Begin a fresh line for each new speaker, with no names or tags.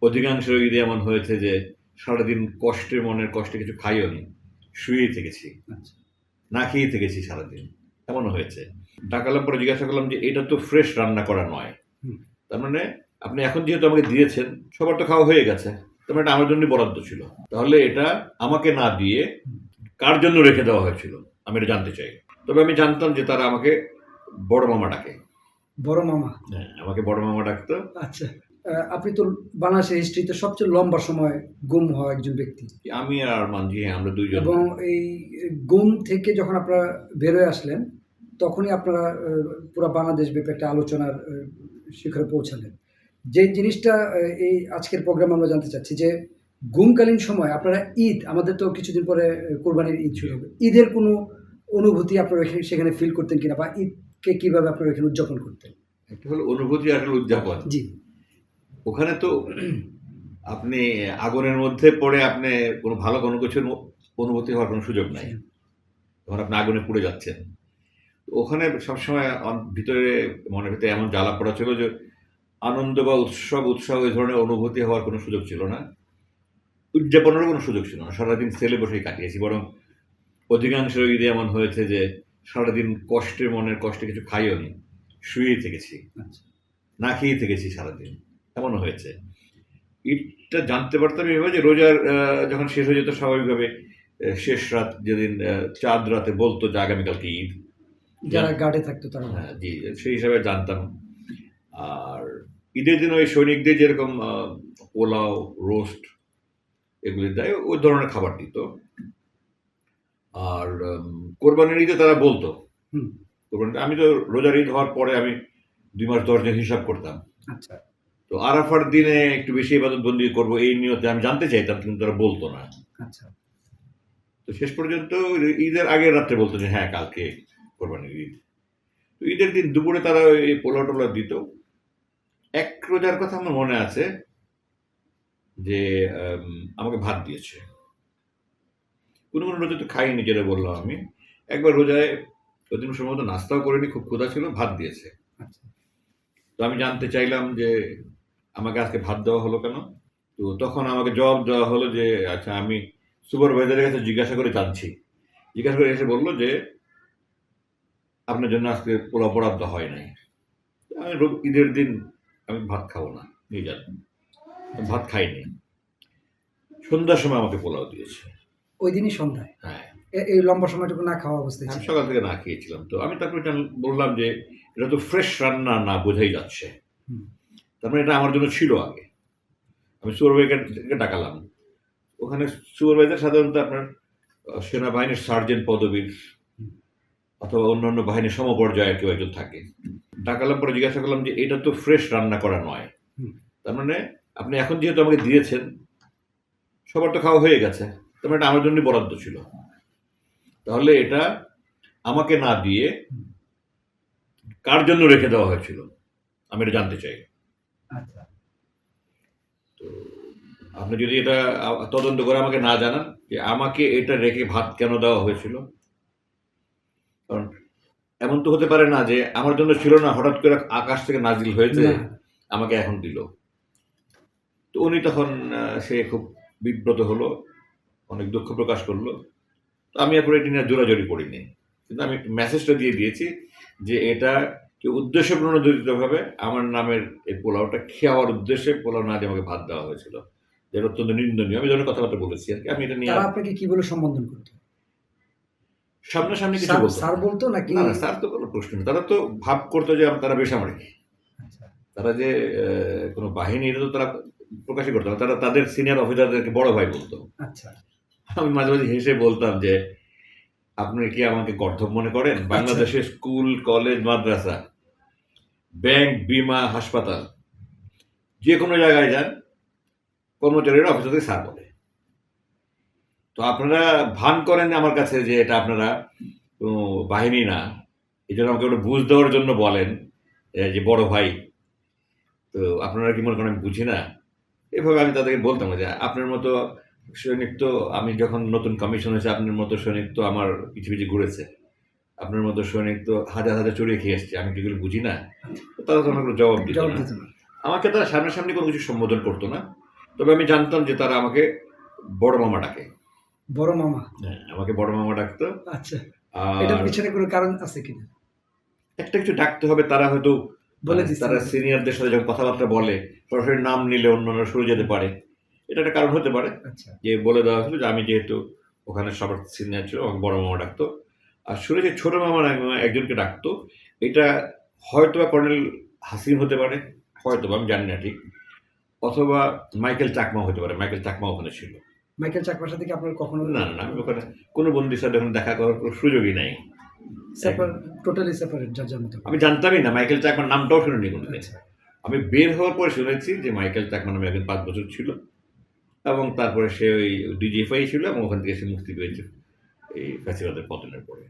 অধিকাংশ ঈদে এমন হয়েছে যে সারাদিন কষ্টে মনের কষ্টে কিছু খাইও নি, শুয়েই থেকেছি,
আচ্ছা।
না খেয়েই থেকেছি সারাদিন, এমনও হয়েছে। ডাকালাম, পরে জিজ্ঞাসা করলাম যে এটা তো ফ্রেশ রান্না করা নয়,
হুম।
তার মানে আপনি এখন যেহেতু আমাকে দিয়েছেন সবার তো খাওয়া হয়ে গেছে, তার মানে এটা আমার জন্য বরাদ্দ ছিল, তাহলে এটা আমাকে না দিয়ে কার জন্য রেখে দেওয়া হয়েছিল আমি এটা জানতে চাই। তবে আমি জানতাম যে তারা আমাকে বড় মামা ডাকে।
বড় মামা।
হ্যাঁ, আমাকে বড় মামা ডাকতো।
আচ্ছা। আপনি তো বাংলাদেশের হিস্ট্রিতে সবচেয়ে লম্বা সময় গুম হওয়া একজন ব্যক্তি
আমি আর মানজি, আমরা দুইজন।
এবং এই গুম থেকে যখন আপনারা বেরোয় আসলেন তখনই আপনারা পুরো বাংলাদেশ ব্যাপী একটা আলোচনার শিখরে পৌঁছালেন। যে জিনিসটা এই আজকের প্রোগ্রামে আমরা জানতে চাচ্ছি যে গুমকালীন সময় আপনারা ঈদ, আমাদের তো কিছুদিন পরে কোরবানির ঈদ শুরু হবে, ঈদের কোনো অনুভূতি আপনারা সেখানে ফিল করতেন কিনা, বা ঈদকে কিভাবে আপনারা এখানে উদযাপন করতেন?
একটা হলো অনুভূতি, আর হলো উদযাপন।
জি।
ওখানে তো আপনি আগুনের মধ্যে পড়ে আপনি কোনো কিছুর অনুভূতি হওয়ার কোনো সুযোগ নাই, তখন আপনি আগুনে পুড়ে যাচ্ছেন। ওখানে সবসময় ভিতরে, মনের ভিতরে এমন জ্বালা পড়া ছিল যে আনন্দ বা উৎসাহ এই ধরনের অনুভূতি হওয়ার কোনো সুযোগ ছিল না, উদযাপনেরও কোনো সুযোগ ছিল না। সারাদিন সেলে বসেই কাটিয়েছি, বরং অধিকাংশ ঈদে এমন হয়েছে যে সারাদিন কষ্টে মনের কষ্টে কিছু খাইও নি, শুয়েই থেকেছি,
আচ্ছা।
না খেয়েই থেকেছি সারাদিন, এমনও হয়েছে। ঈদটা জানতে পারতাম এভাবে যে রোজার যখন শেষ হয়ে যেত স্বাভাবিকভাবে শেষ রাত যেদিন চাঁদ রাতে বলতো যে আগামীকালকে ঈদ,
যারা গার্ডে থাকতো তারা।
হ্যাঁ জি, সেই হিসাবে জানতাম। আর ঈদের দিন ওই সৈনিকদের যেরকম পোলাও, রোস্ট এগুলি দেয়, ওই ধরনের খাবার দিত। আর কোরবানির ঈদে তারা বলতো, আমি তো রোজার ঈদ হওয়ার পরে আমি 2 মাস 10 দিন হিসাব করতাম।
আচ্ছা।
তো আরাফার দিনে একটু বেশি ইবাদত বন্দি করবো এই নিয়তে আমি জানতে চাইতাম, কিন্তু তারা বলতো না।
আচ্ছা।
তো শেষ পর্যন্ত ঈদের আগের রাত্রে বলতো যে হ্যাঁ কালকে কোরবানির ঈদ। তো ঈদের দিন দুপুরে তারা এই পোলাও টোলা দিত। এক রোজার কথা আমার মনে আছে যে আমাকে ভাত দিয়েছে। কোনো রোজা তো খাইনি, যেটা বললাম আমি। একবার রোজায় ওইদিন সম্ভবত নাস্তাও করিনি, খুব ক্ষুধা ছিল, ভাত দিয়েছে। তো আমি জানতে চাইলাম যে আমাকে আজকে ভাত দেওয়া হলো কেন? তো তখন আমাকে জবাব দেওয়া হলো যে আচ্ছা, আমি সুপারভাইজারের কাছে জিজ্ঞাসা করে জানছি। জিজ্ঞাসা করে এসে বললো যে আপনার জন্য আজকে পোলাও বরাদ্দ হয় নাই। আমি ঈদের দিন আমি ভাত খাবো না, নিয়ে যান। ভাত খাইনি। সন্ধ্যার সময় আমাকে পোলাও দিয়েছে।
ওই দিনই সন্ধ্যায়?
হ্যাঁ।
এই লম্বা সময়টুকু না খাওয়া অবস্থায়
আমি সকাল থেকে না খেয়েছিলাম। তো আমি তারপরে এটা বললাম যে এটা তো ফ্রেশ রান্না না, বোঝাই যাচ্ছে। তার মানে এটা আমার জন্য ছিল আগে। আমি সুপারভাইজারকে ডাকালাম। ওখানে সুপারভাইজার সাধারণত আপনার সেনাবাহিনীর সার্জেন্ট পদবীর অথবা অন্যান্য বাহিনীর সমপর্যায়ের কেউ একজন থাকে। ডাকালাম, পরে জিজ্ঞাসা করলাম যে এটা তো ফ্রেশ রান্না করা নয়, তার মানে আপনি এখন যেহেতু আমাকে দিয়েছেন সবার তো খাওয়া হয়ে গেছে, তার মানে এটা আমার জন্য বরাদ্দ ছিল, তাহলে এটা আমাকে না দিয়ে কার জন্য রেখে দেওয়া হয়েছিল আমি এটা জানতে চাই।
আচ্ছা।
তো আপনি যদি এটা তদন্ত করে আমাকে না জানান যে আমাকে এটা রেখে ভাত কেন দেওয়া হয়েছিল, কারণ এমন তো হতে পারে না যে আমার জন্য ছিল না, হঠাৎ করে আকাশ থেকে নাজিল হয়েছে আমাকে এখন দিল। তো উনি তখন সে খুব বিব্রত হলো, অনেক দুঃখ প্রকাশ করলো। তো আমি এখন এটি নিয়ে জোরাজোরি করিনি, কিন্তু আমি মেসেজটা দিয়ে দিয়েছি যে এটা কেউ উদ্দেশ্য প্রণোদিতভাবে আমার নামের এই পোলাওটা খেয়ার উদ্দেশ্যে পোলাও না দিয়ে আমাকে ভাত দেওয়া হয়েছিল, যেটা অত্যন্ত নিন্দনীয়। আমি ধরনের কথাবার্তা বলেছি আর কি। আমি এটা নিয়ে
আপনাকে কি বলে সম্বোধন করতো?
সামনাসামনি কিছু বলতো,
স্যার বলতো নাকি?
না স্যার তো কোনো প্রশ্ন নেই। তারা তো ভাব করতো যে তারা বেসামরিক, তারা যে কোনো বাহিনী, এটা তো তারা প্রকাশই করতো না। তারা তাদের সিনিয়র অফিসারদেরকে বড় ভাই বলতো।
আচ্ছা।
আমি মাঝে মাঝে হেসে বলতাম যে আপনি কি আমাকে গর্ধব মনে করেন? বাংলাদেশের স্কুল, কলেজ, মাদ্রাসা, ব্যাংক, বিমা, হাসপাতাল, যে কোনো জায়গায় যান কর্মচারীরা অফিসারদের স্যার বলে। তো আপনারা ভান করেন আমার কাছে যে এটা আপনারা কোনো বাহিনী না, এই জন্য আমাকে ওটা বুঝ দেওয়ার জন্য বলেন যে বড় ভাই। তো আপনারা কি মনে করেন আমি বুঝি না? এভাবে আমি তাদেরকে বলতাম যে আপনার মতো সৈনিক তো, আমি যখন নতুন কমিশন হয়েছে আপনার মতো সৈনিক তো আমার পিছু পিছু ঘুরেছে, আপনার মতো সৈনিক তো হাজার হাজার চড়িয়ে খেয়ে এসছে, আমি কি এগুলো বুঝি না? তারা তো আমাকে জবাব দিত না। আমাকে তারা সামনাসামনি কোনো কিছু সম্বোধন করতো না, তবে আমি জানতাম যে তারা আমাকে বড় মামা ডাকে।
বড় মামা।
হ্যাঁ, আমাকে বড় মামা ডাকতো।
আচ্ছা।
আর
এটার পিছনে কোনো কারণ আছে কিনা?
একটা কিছু ডাকতে হবে, তারা হয়তো
বলে দিচ্ছেন।
তারা সিনিয়রদের সাথে যখন কথাবার্তা বলে সরাসরি নাম নিলে অন্যরা সরে যেতে পারে। এটা একটা কারণ হতে পারে
আচ্ছা।
যে বলে দেওয়া হলো যে আমি যেহেতু ওখানে সবার সিনিয়র ছিল, আমাকে বড় মামা ডাকতো। আর শুনেছি ছোট মামা একজনকে ডাকতো। এটা হয়তোবা কর্নেল হাসিম হতে পারে, হয়তোবা আমি জানি না ঠিক। অথবা মাইকেল চাকমা হতে পারে। মাইকেল চাকমা ওখানে ছিল।
মাইকেল চাকমার সাথে কি আপনার কখনো
না, না, না, আমি ওখানে কোনো বন্ধুর সাথে ওখানে দেখা করার কোনো সুযোগই নাই।
টোটালি সেপারেট যার যার মতো?
আমি জানতামই না, মাইকেল চাকমার নামটাও শুনিনি কোনোদিন।
আচ্ছা।
আমি বের হওয়ার পরে শুনেছি যে মাইকেল চাকমা নামে একজন ৫ বছর ছিল এবং তারপরে সে ওই ডিজিএফআই ছিল এবং ওখান থেকে সে মুক্তি পেয়েছে এই ফ্যাসিবাদের পতনের পরে।